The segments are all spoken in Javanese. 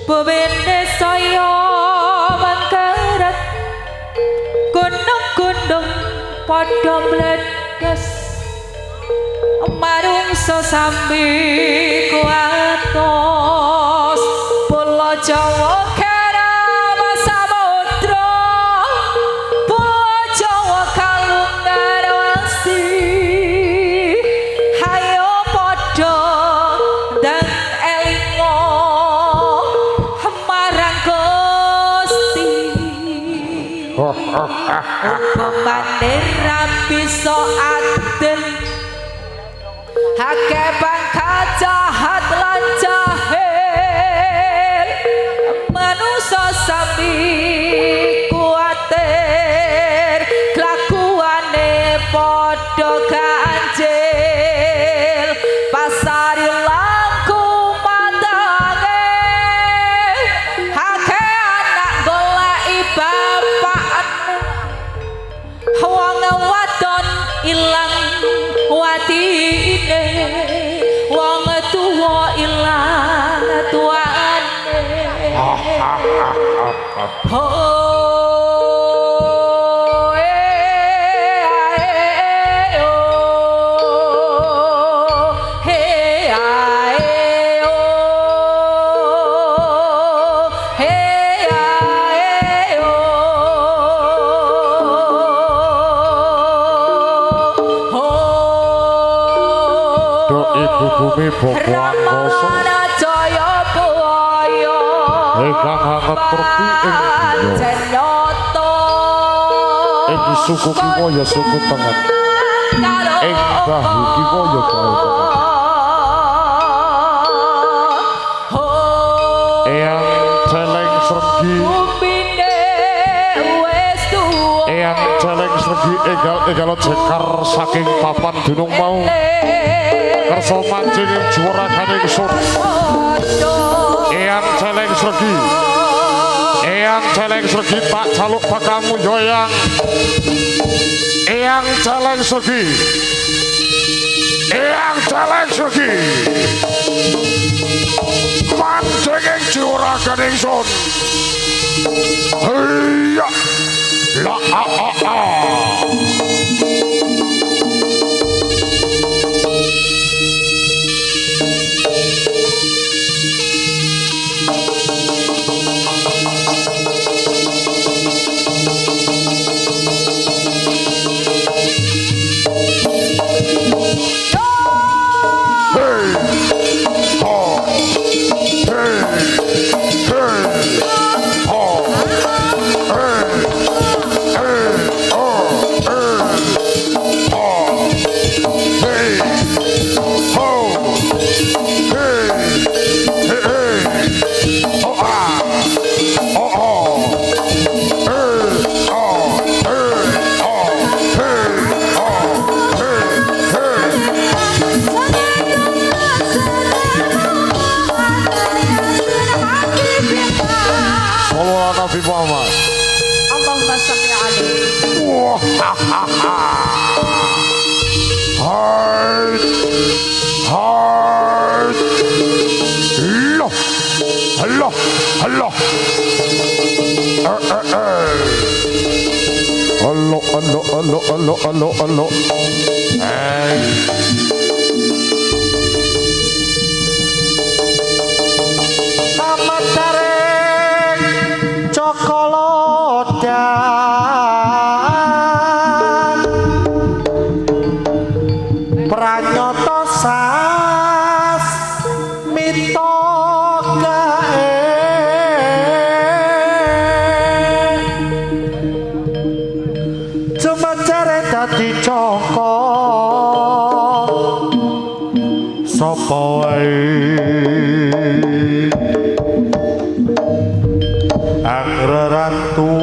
Bebene saya mangkeret gunung-gunung padha mledos marung sesambi kuatos pulau Jawa kera samudra pulau Jawa kalungan wasi hayo padha dan elingo marang Gusti upamane ra bisa adil hake bangka jahat lan jahil manusia sami kuatir kelakuane podo ganjil pasari langku matange hake anak goleki bapakne wong wadon ilang watine wong tuwa ilang tuane bumi bokoan koso ingkang hangat terpi ing dunya ing suku kiwa ya suku tengah ing bahu kiwa ya bahu tengah eyang celeng sergi eyang celeng sergi egal jekar saking papan gunung mau kerso mancing ing juwaraganing sun eyang celeng sergi tak jaluk bakamu yoyang eyang celeng sergi mancing ing juwaraganing sun iya la Allah. Tamat taring cokolodan pranyata sas mito gae cumacare dadi coko sapa wae Ratu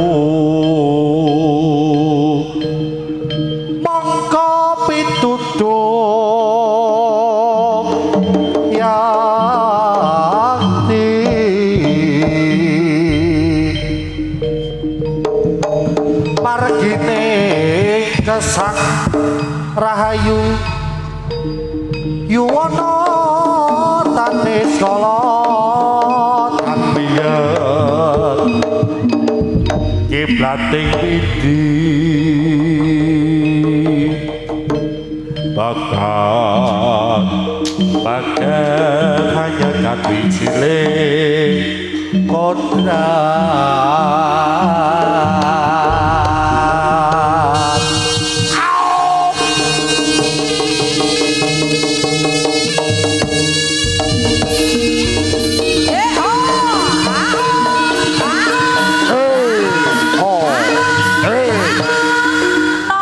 mongko pituduh yakti margine kesang rahayu yuwana tanis kala tanbiya kiblating widi bakat hanya kaki cilik kodrat.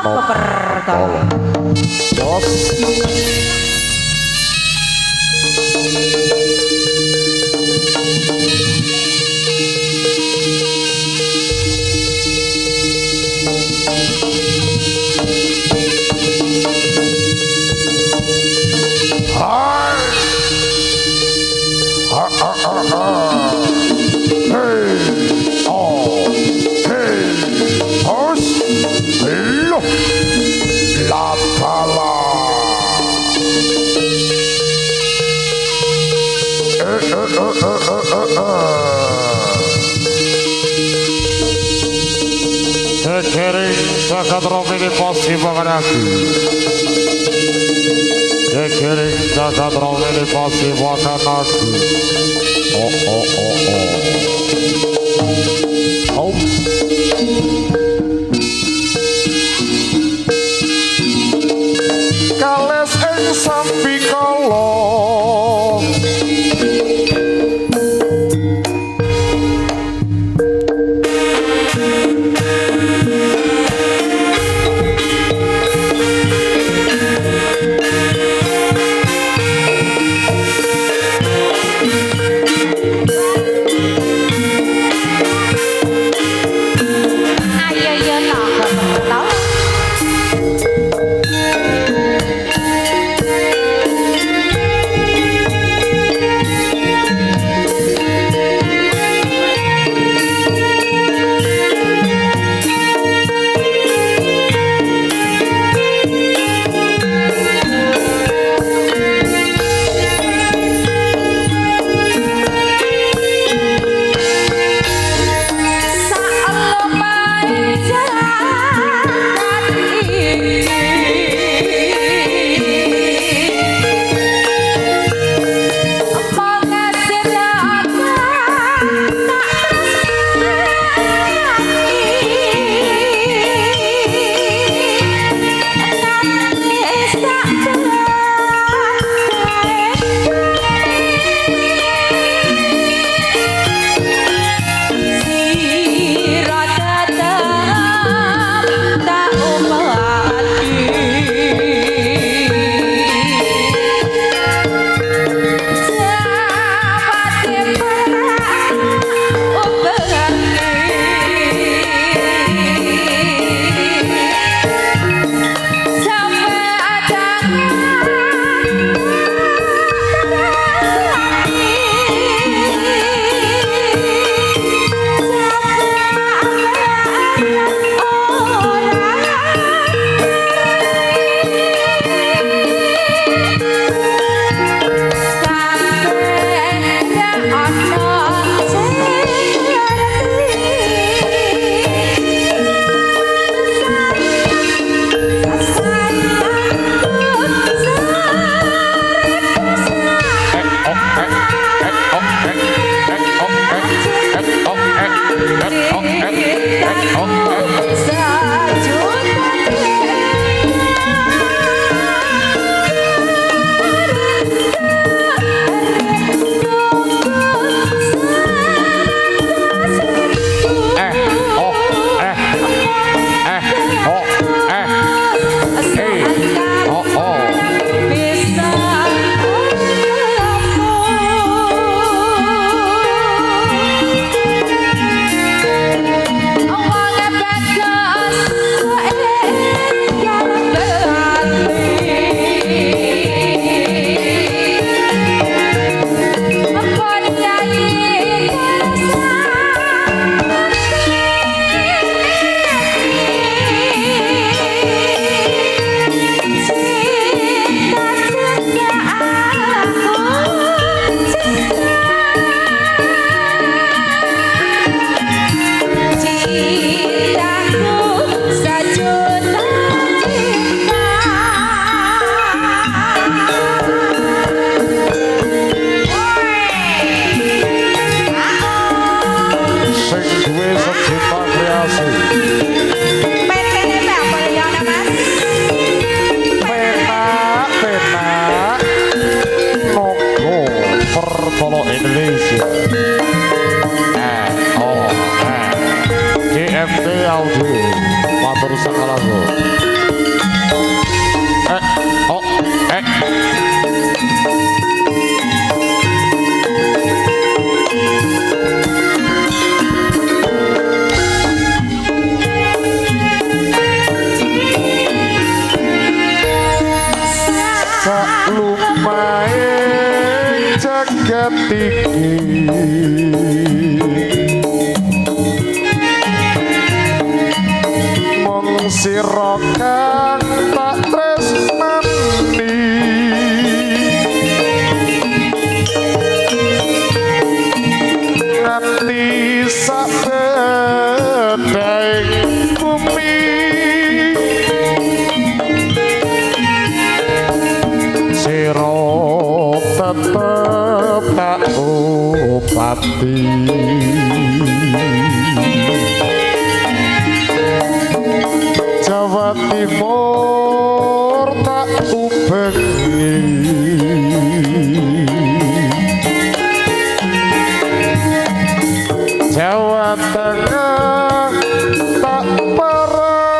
Nopo perkara. Jos. Kekering jagat romini pasti mengenaki. Kekering jagat romini pasti mengenaki. Oh. Kales ing sambikala sakalaku. Oh, sak lumae jagat iki mong sira kang tak tresnani nganti sak bedhaing bumi sira tetep tak obati Jawa Timur tak ubengi Jawa Tengah tak parani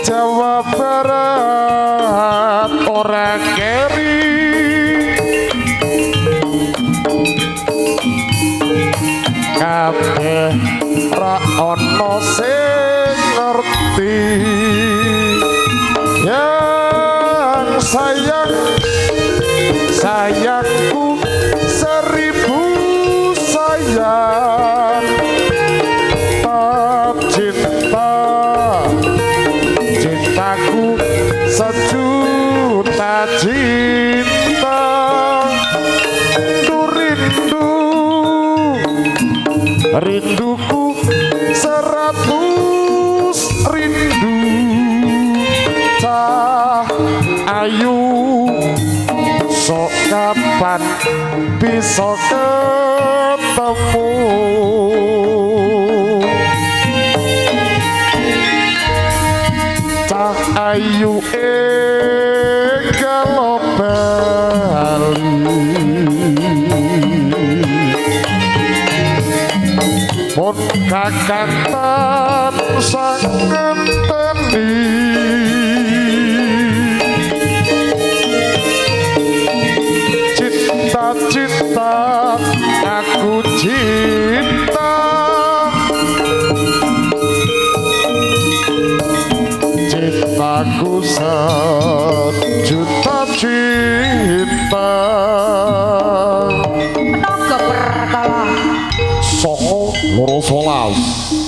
Jawa Barat ora keri kabeh ra ono sing ngerti yang sayangku 1000 sayang tak cintaku sejuta cinta rinduku 100 rindu cah ayu sok kapan bisa ketemu cah ayu kalau bali pun kakatan sangat teni cinta aku cinta cintaku sejuta cinta Naga Perkala Songo Loro 11